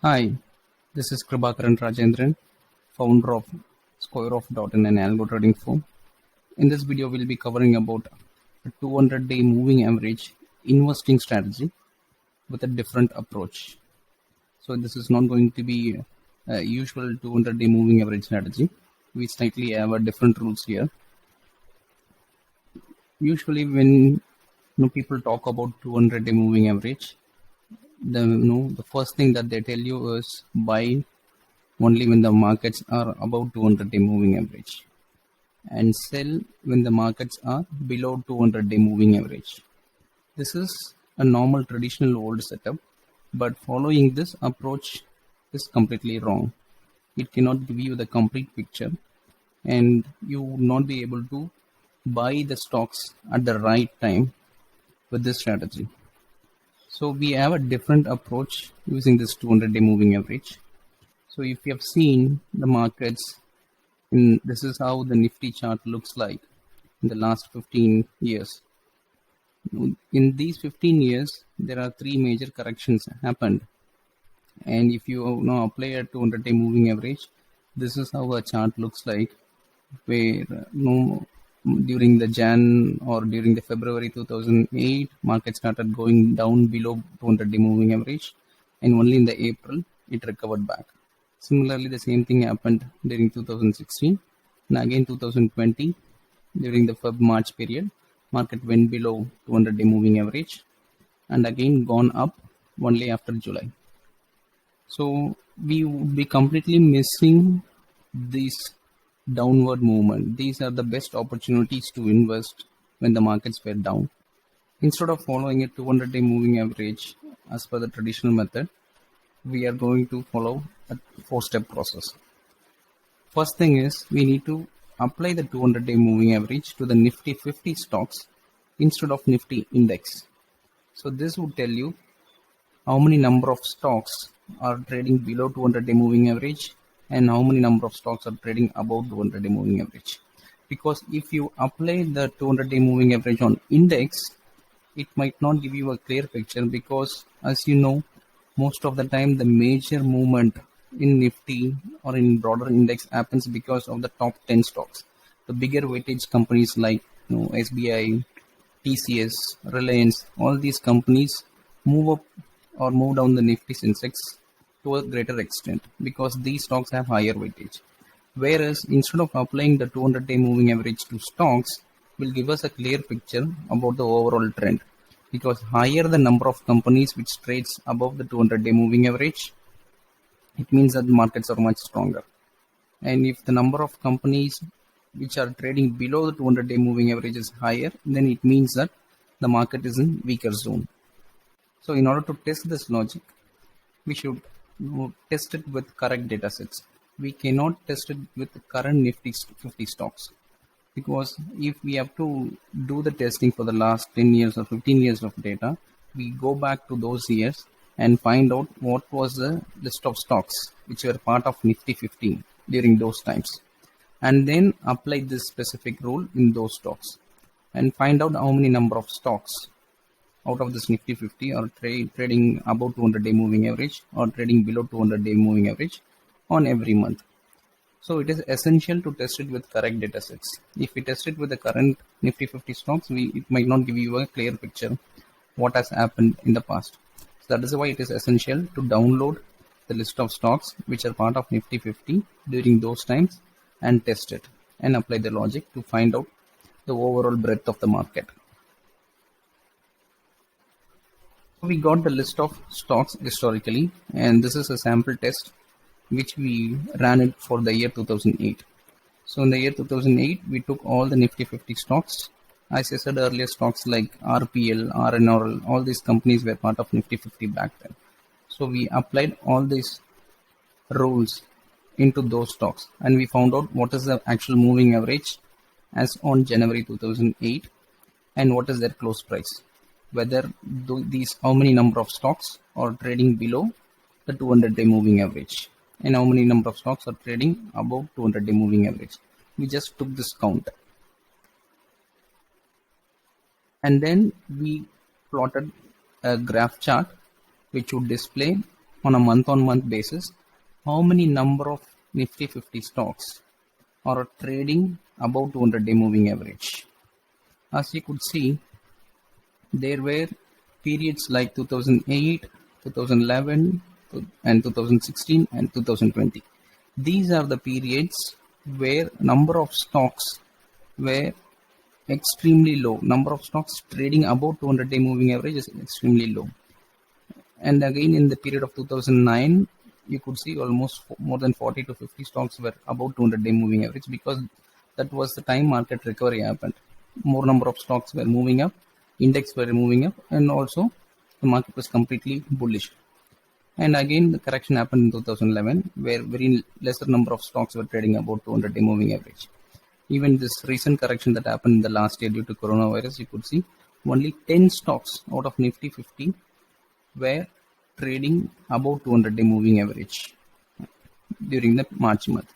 Hi, this is Prabhakaran Rajendran, founder of SquareOff.in and Algo Trading Firm. In this video, we'll be covering about a 200-day moving average investing strategy with a different approach. So this is not going to be a usual 200-day moving average strategy. We slightly have a different rules here. Usually, when people talk about 200-day moving average, the first thing that they tell you is buy only when the markets are above 200-day moving average and sell when the markets are below 200-day moving average. This is a normal traditional old setup, but following this approach is completely wrong. It cannot give you the complete picture, and you would not be able to buy the stocks at the right time with this strategy. So we have a different approach using this 200-day moving average. So if you have seen the markets, this is how the Nifty chart looks like in the last 15 years. In these 15 years, there are three major corrections happened. And if you now apply a 200-day moving average, this is how a chart looks like, where during the Jan or during the February 2008, market started going down below 200-day moving average, and only in the April it recovered back. Similarly, the same thing happened during 2016, and again 2020 during the Feb-March period, market went below 200-day moving average, and again gone up only after July. So we would be completely missing this downward movement. These are the best opportunities to invest when the markets were down. Instead of following a 200-day moving average as per the traditional method, we are going to follow a 4-step process. First thing is we need to apply the 200-day moving average to the Nifty 50 stocks instead of Nifty index. So this would tell you how many number of stocks are trading below 200-day moving average and how many number of stocks are trading above 200-day moving average. Because if you apply the 200-day moving average on index, it might not give you a clear picture, because as you know, most of the time the major movement in Nifty or in broader index happens because of the top 10 stocks. The bigger weightage companies like SBI, TCS, Reliance, all these companies move up or move down the Nifty index to a greater extent because these stocks have higher weightage. Whereas instead of applying the 200-day moving average to stocks, will give us a clear picture about the overall trend, because higher the number of companies which trades above the 200-day moving average, it means that the markets are much stronger. And if the number of companies which are trading below the 200-day moving average is higher, then it means that the market is in weaker zone. So in order to test this logic, we should test it with correct data sets. We cannot test it with the current Nifty 50 stocks, because if we have to do the testing for the last 10 years or 15 years of data, we go back to those years and find out what was the list of stocks which were part of Nifty 50 during those times, and then apply this specific rule in those stocks and find out how many number of stocks out of this Nifty 50 are trading above 200-day moving average or trading below 200-day moving average on every month. So it is essential to test it with correct data sets. If we test it with the current Nifty 50 stocks, it might not give you a clear picture what has happened in the past. So that is why it is essential to download the list of stocks which are part of Nifty 50 during those times and test it and apply the logic to find out the overall breadth of the market. We got the list of stocks historically, and this is a sample test which we ran it for the year 2008. So in the year 2008, we took all the Nifty 50 stocks. As I said earlier, stocks like RPL, RNRL, all these companies were part of Nifty 50 back then. So we applied all these rules into those stocks, and we found out what is the actual moving average as on January 2008 and what is their close price. Whether how many number of stocks are trading below the 200-day moving average and how many number of stocks are trading above 200-day moving average. We just took this count and then we plotted a graph chart which would display on a month-on-month basis how many number of Nifty 50 stocks are trading above 200-day moving average. As you could see, there were periods like 2008, 2011, and 2016 and 2020. These are the periods where number of stocks were extremely low. Number of stocks trading above 200-day moving average is extremely low. And again, in the period of 2009, you could see almost more than 40 to 50 stocks were above 200-day moving average, because that was the time market recovery happened. More number of stocks were moving up, index were moving up, and also the market was completely bullish. And again, the correction happened in 2011, where very lesser number of stocks were trading above 200-day moving average. Even this recent correction that happened in the last year due to coronavirus, you could see only 10 stocks out of Nifty 50 were trading above 200-day moving average during the March month.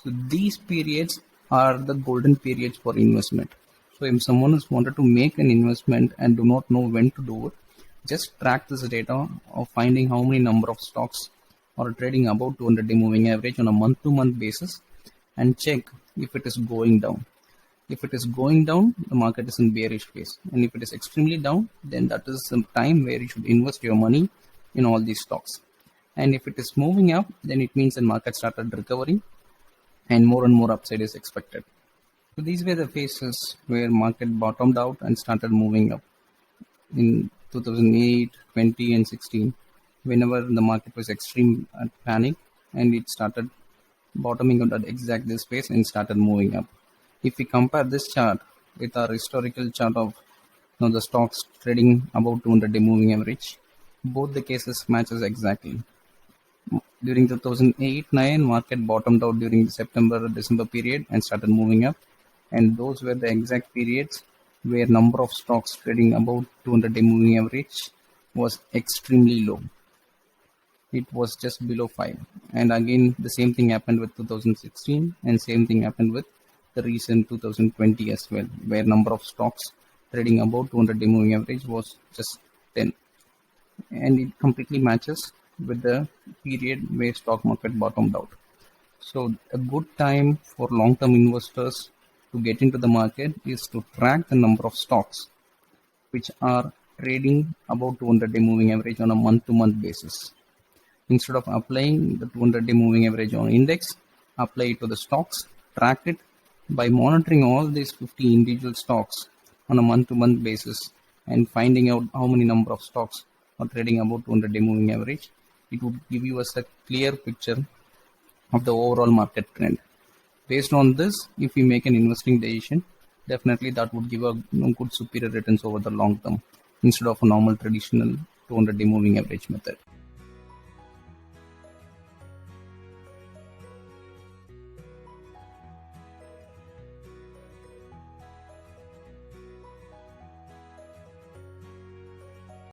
So these periods are the golden periods for investment. So if someone has wanted to make an investment and do not know when to do it, just track this data of finding how many number of stocks are trading above 200-day moving average on a month-to-month basis, and check if it is going down. If it is going down, the market is in bearish phase, and if it is extremely down, then that is some time where you should invest your money in all these stocks. And if it is moving up, then it means the market started recovering and more upside is expected. So these were the phases where market bottomed out and started moving up in 2008, 20 and 16, whenever the market was extreme panic, and it started bottoming out at exact this phase and started moving up. If we compare this chart with our historical chart of the stocks trading above 200-day moving average, both the cases matches exactly. During 2008-9, market bottomed out during the September-December period and started moving up, and those were the exact periods where number of stocks trading above 200-day moving average was extremely low. It was just below 5. And again, the same thing happened with 2016, and same thing happened with the recent 2020 as well, where number of stocks trading above 200-day moving average was just 10. And it completely matches with the period where stock market bottomed out. So a good time for long-term investors to get into the market is to track the number of stocks which are trading above 200-day moving average on a month-to-month basis. Instead of applying the 200-day moving average on index, apply it to the stocks, track it by monitoring all these 50 individual stocks on a month-to-month basis and finding out how many number of stocks are trading above 200-day moving average. It would give you a clear picture of the overall market trend. Based on this, if we make an investing decision, definitely that would give a good superior returns over the long term instead of a normal traditional 200-day moving average method.